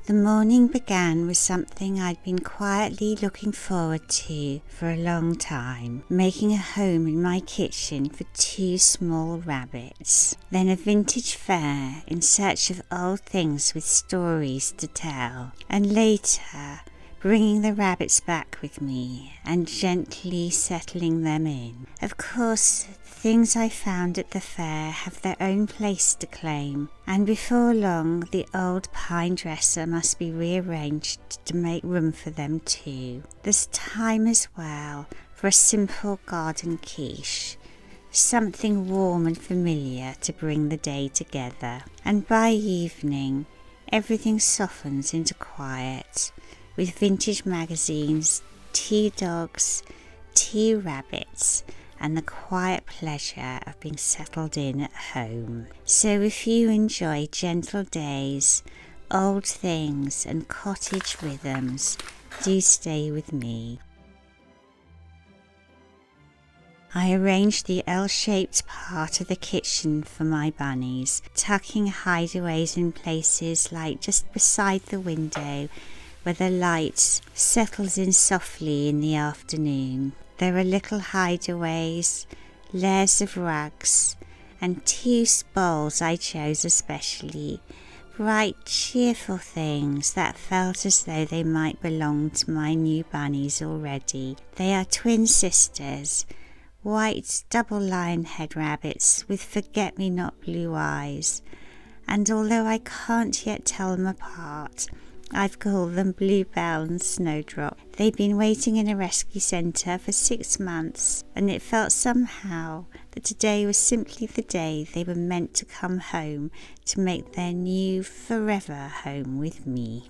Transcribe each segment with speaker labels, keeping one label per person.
Speaker 1: The morning began with something I'd been quietly looking forward to for a long time, making a home in my kitchen for 2 small rabbits. Then a vintage fair in search of old things with stories to tell, and later bringing the rabbits back with me and gently settling them in. Of course, things I found at the fair have their own place to claim, and before long the old pine dresser must be rearranged to make room for them too. There's time as well for a simple garden quiche, something warm and familiar to bring the day together. And by evening, everything softens into quiet, with vintage magazines, tea dogs, tea rabbits, and the quiet pleasure of being settled in at home. So if you enjoy gentle days, old things and cottage rhythms, do stay with me. I arranged the L-shaped part of the kitchen for my bunnies, tucking hideaways in places like just beside the window where the light settles in softly in the afternoon. There are little hideaways, layers of rugs, and 2 bowls I chose especially, bright, cheerful things that felt as though they might belong to my new bunnies already. They are twin sisters, white double lion head rabbits with forget-me-not blue eyes, and although I can't yet tell them apart, I've called them Bluebell and Snowdrop. They've been waiting in a rescue centre for 6 months, and it felt somehow that today was simply the day they were meant to come home to make their new forever home with me.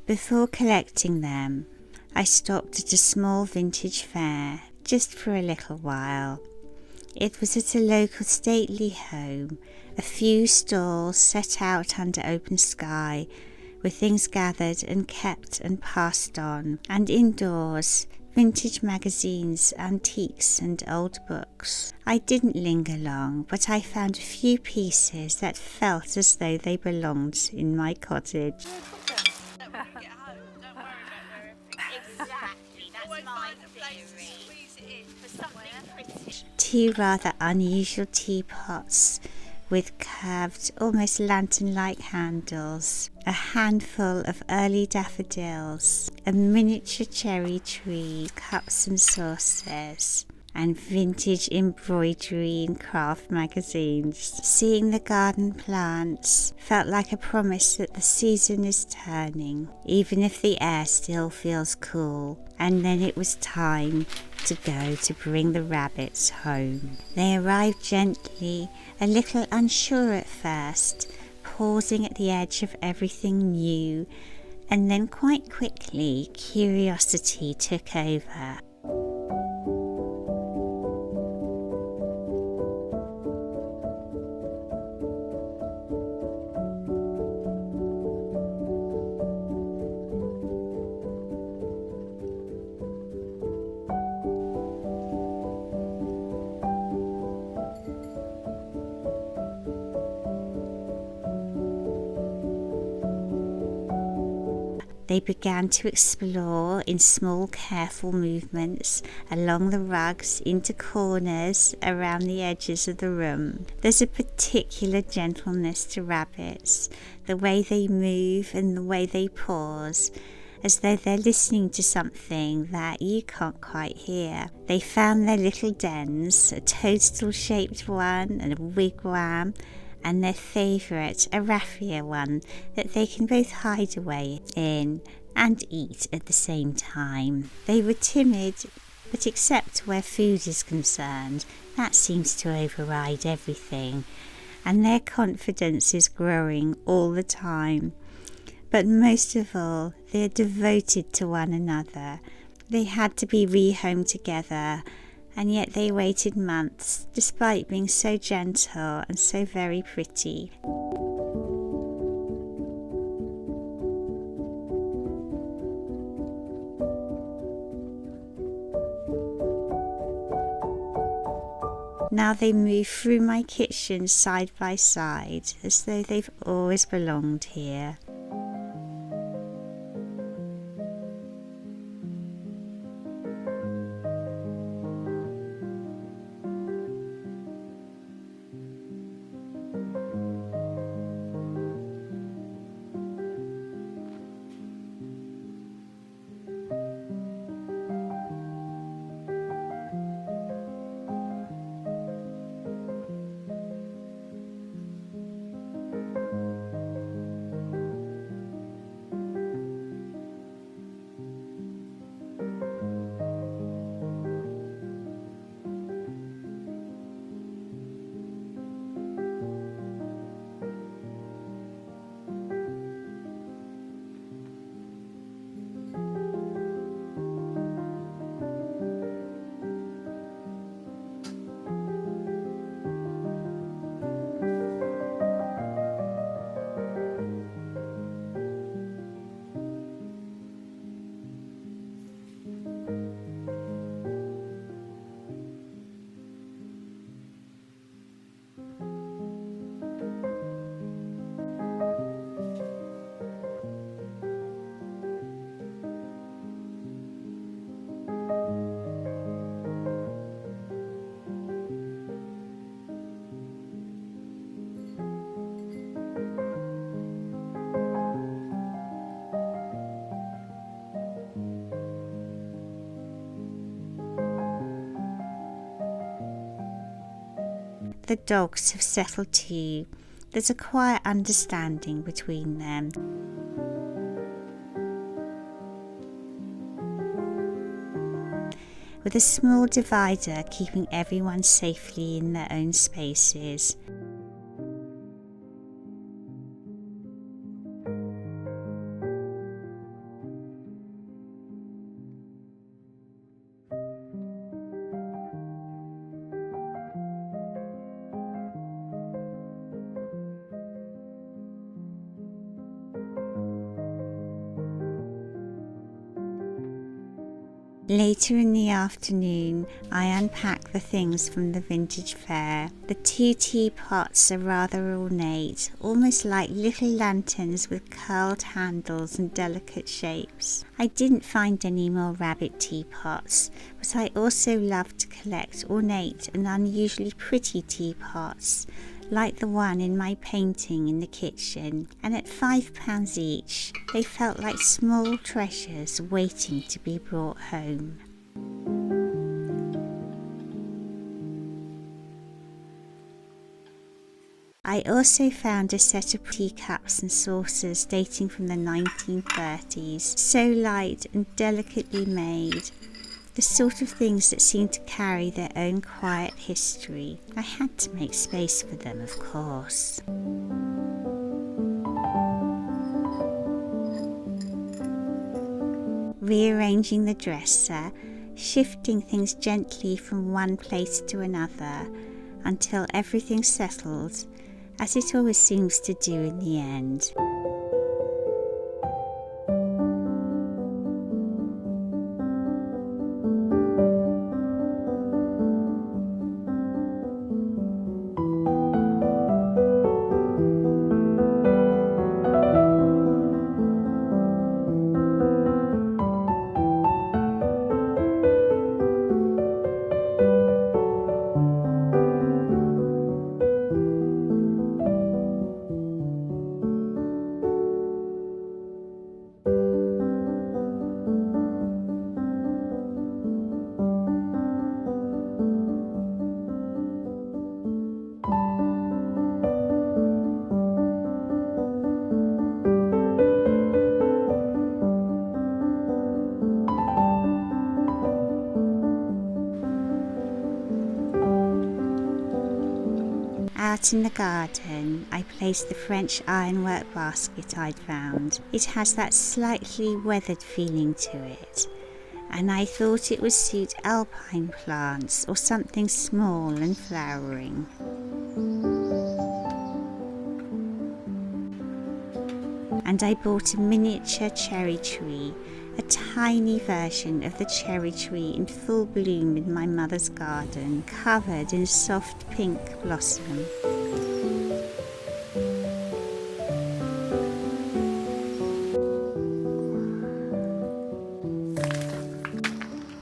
Speaker 1: Before collecting them, I stopped at a small vintage fair just for a little while. It was at a local stately home, a few stalls set out under open sky, with things gathered and kept and passed on, and indoors, vintage magazines, antiques and old books. I didn't linger long, but I found a few pieces that felt as though they belonged in my cottage. Two rather unusual teapots with curved, almost lantern-like handles, a handful of early daffodils, a miniature cherry tree, cups and saucers, and vintage embroidery and craft magazines. Seeing the garden plants felt like a promise that the season is turning, even if the air still feels cool. And then it was time to go to bring the rabbits home. They arrived gently, a little unsure at first, pausing at the edge of everything new, and then quite quickly curiosity took over. They began to explore in small, careful movements along the rugs, into corners, around the edges of the room. There's a particular gentleness to rabbits, the way they move and the way they pause, as though they're listening to something that you can't quite hear. They found their little dens, a toadstool-shaped one and a wigwam, and their favourite, a raffia one that they can both hide away in and eat at the same time. They were timid, but except where food is concerned, that seems to override everything, and their confidence is growing all the time. But most of all, they're devoted to one another. They had to be rehomed together, and yet they waited months, despite being so gentle and so very pretty. Now they move through my kitchen side by side, as though they've always belonged here. the dogs have settled too, there's a quiet understanding between them. With a small divider keeping everyone safely in their own spaces. Later in the afternoon, I unpack the things from the vintage fair. The 2 teapots are rather ornate, almost like little lanterns with curled handles and delicate shapes. I didn't find any more rabbit teapots, but I also love to collect ornate and unusually pretty teapots, like the one in my painting in the kitchen, and at £5 each, they felt like small treasures waiting to be brought home. I also found a set of teacups and saucers dating from the 1930s, so light and delicately made. The sort of things that seem to carry their own quiet history. I had to make space for them, of course. Rearranging the dresser, shifting things gently from one place to another until everything settled, as it always seems to do in the end. Out in the garden, I placed the French ironwork basket I'd found. It has that slightly weathered feeling to it, and I thought it would suit alpine plants or something small and flowering. And I bought a miniature cherry tree, a tiny version of the cherry tree in full bloom in my mother's garden, covered in soft pink blossom.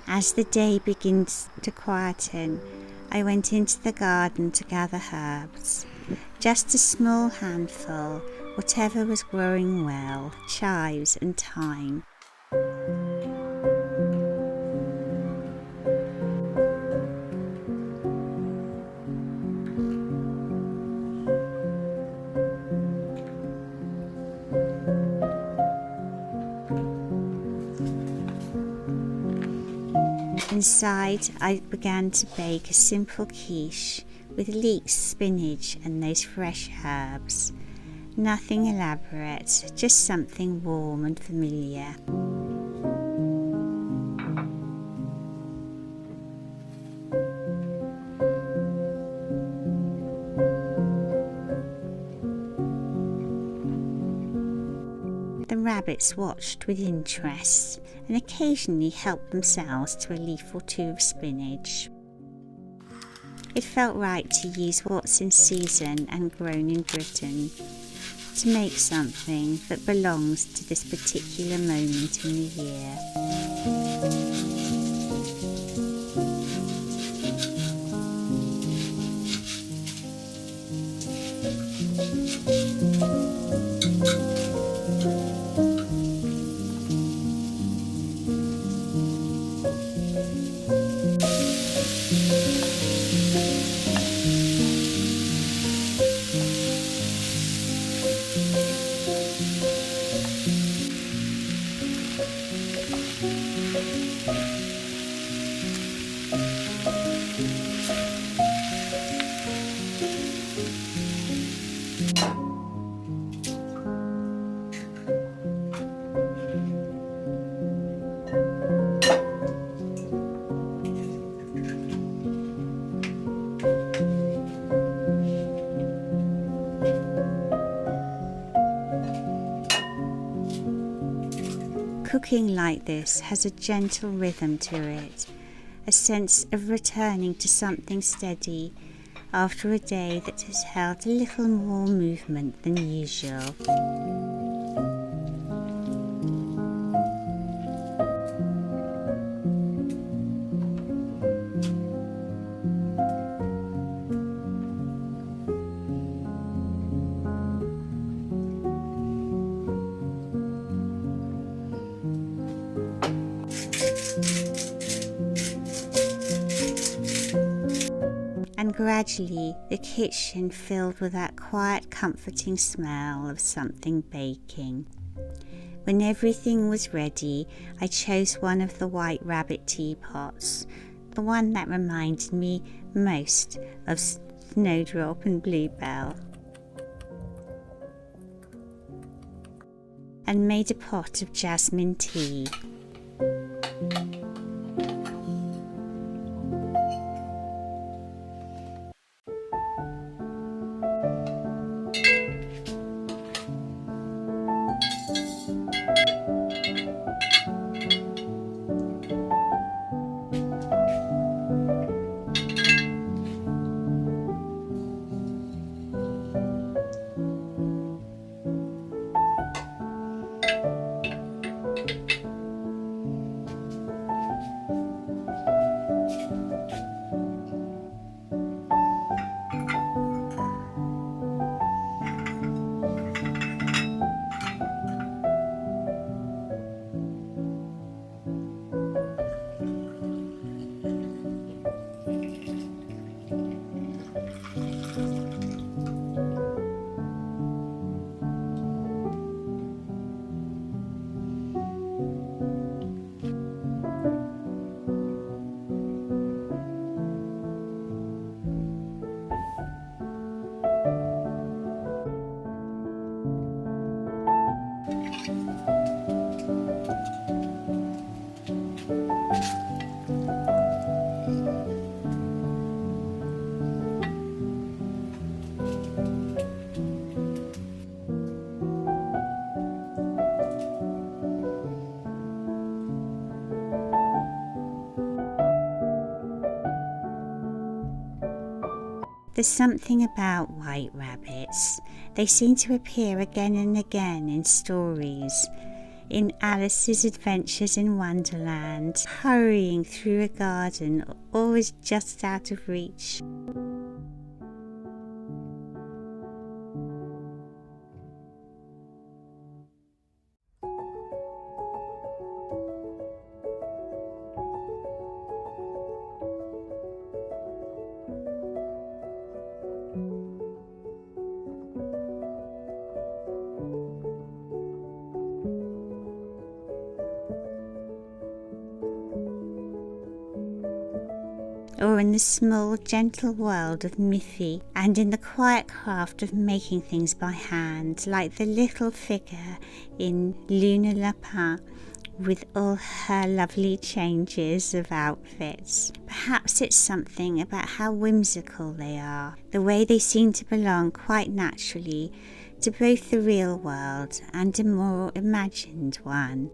Speaker 1: As the day begins to quieten, I went into the garden to gather herbs. Just a small handful, whatever was growing well, chives and thyme. Inside, I began to bake a simple quiche with leeks, spinach and those fresh herbs. Nothing elaborate, just something warm and familiar. The rabbits watched with interest and occasionally helped themselves to a leaf or two of spinach. It felt right to use what's in season and grown in Britain to make something that belongs to this particular moment in the year. Cooking like this has a gentle rhythm to it, a sense of returning to something steady after a day that has held a little more movement than usual. And gradually the kitchen filled with that quiet, comforting smell of something baking. When everything was ready, I chose one of the white rabbit teapots, the one that reminded me most of Snowdrop and Bluebell, and made a pot of jasmine tea. There's something about white rabbits. They seem to appear again and again in stories. In Alice's Adventures in Wonderland, hurrying through a garden, always just out of reach. Or in the small, gentle world of Miffy, and in the quiet craft of making things by hand, like the little figure in Luna Lapin, with all her lovely changes of outfits. Perhaps it's something about how whimsical they are, the way they seem to belong quite naturally to both the real world and a more imagined one.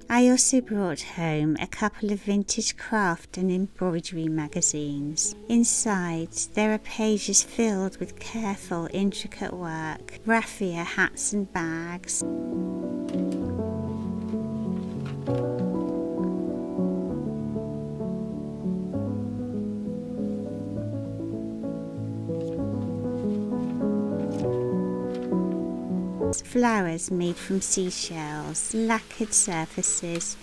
Speaker 1: I also brought home a couple of vintage craft and embroidery magazines. Inside, there are pages filled with careful, intricate work, raffia hats and bags. Flowers made from seashells, lacquered surfaces,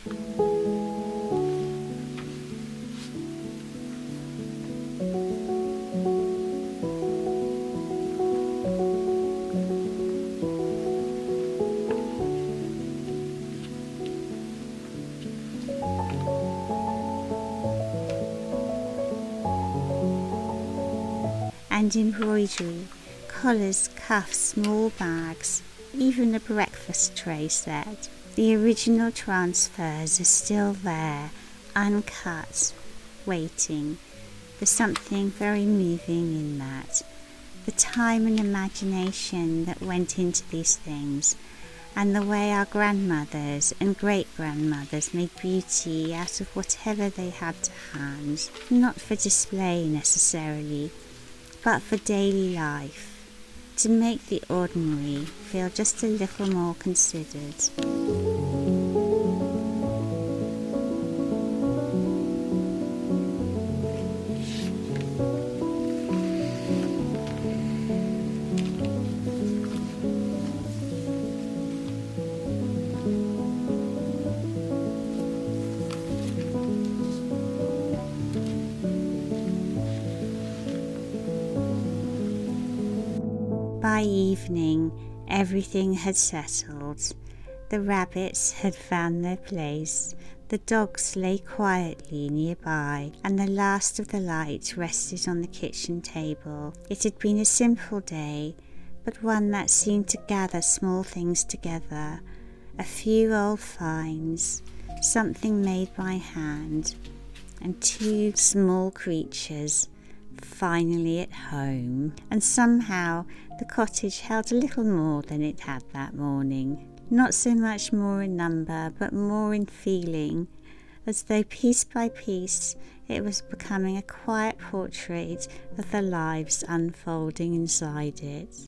Speaker 1: and embroidery, collars, cuffs, small bags, even a breakfast tray set. The original transfers are still there, uncut, waiting. There's something very moving in that. the time and imagination that went into these things, and the way our grandmothers and great-grandmothers made beauty out of whatever they had to hand, not for display necessarily, but for daily life, to make the ordinary feel just a little more considered. By evening, everything had settled. The rabbits had found their place, the dogs lay quietly nearby, and the last of the light rested on the kitchen table. It had been a simple day, but one that seemed to gather small things together, a few old finds, something made by hand, and two small creatures finally at home. And somehow the cottage held a little more than it had that morning. Not so much more in number, but more in feeling, as though piece by piece it was becoming a quiet portrait of the lives unfolding inside it.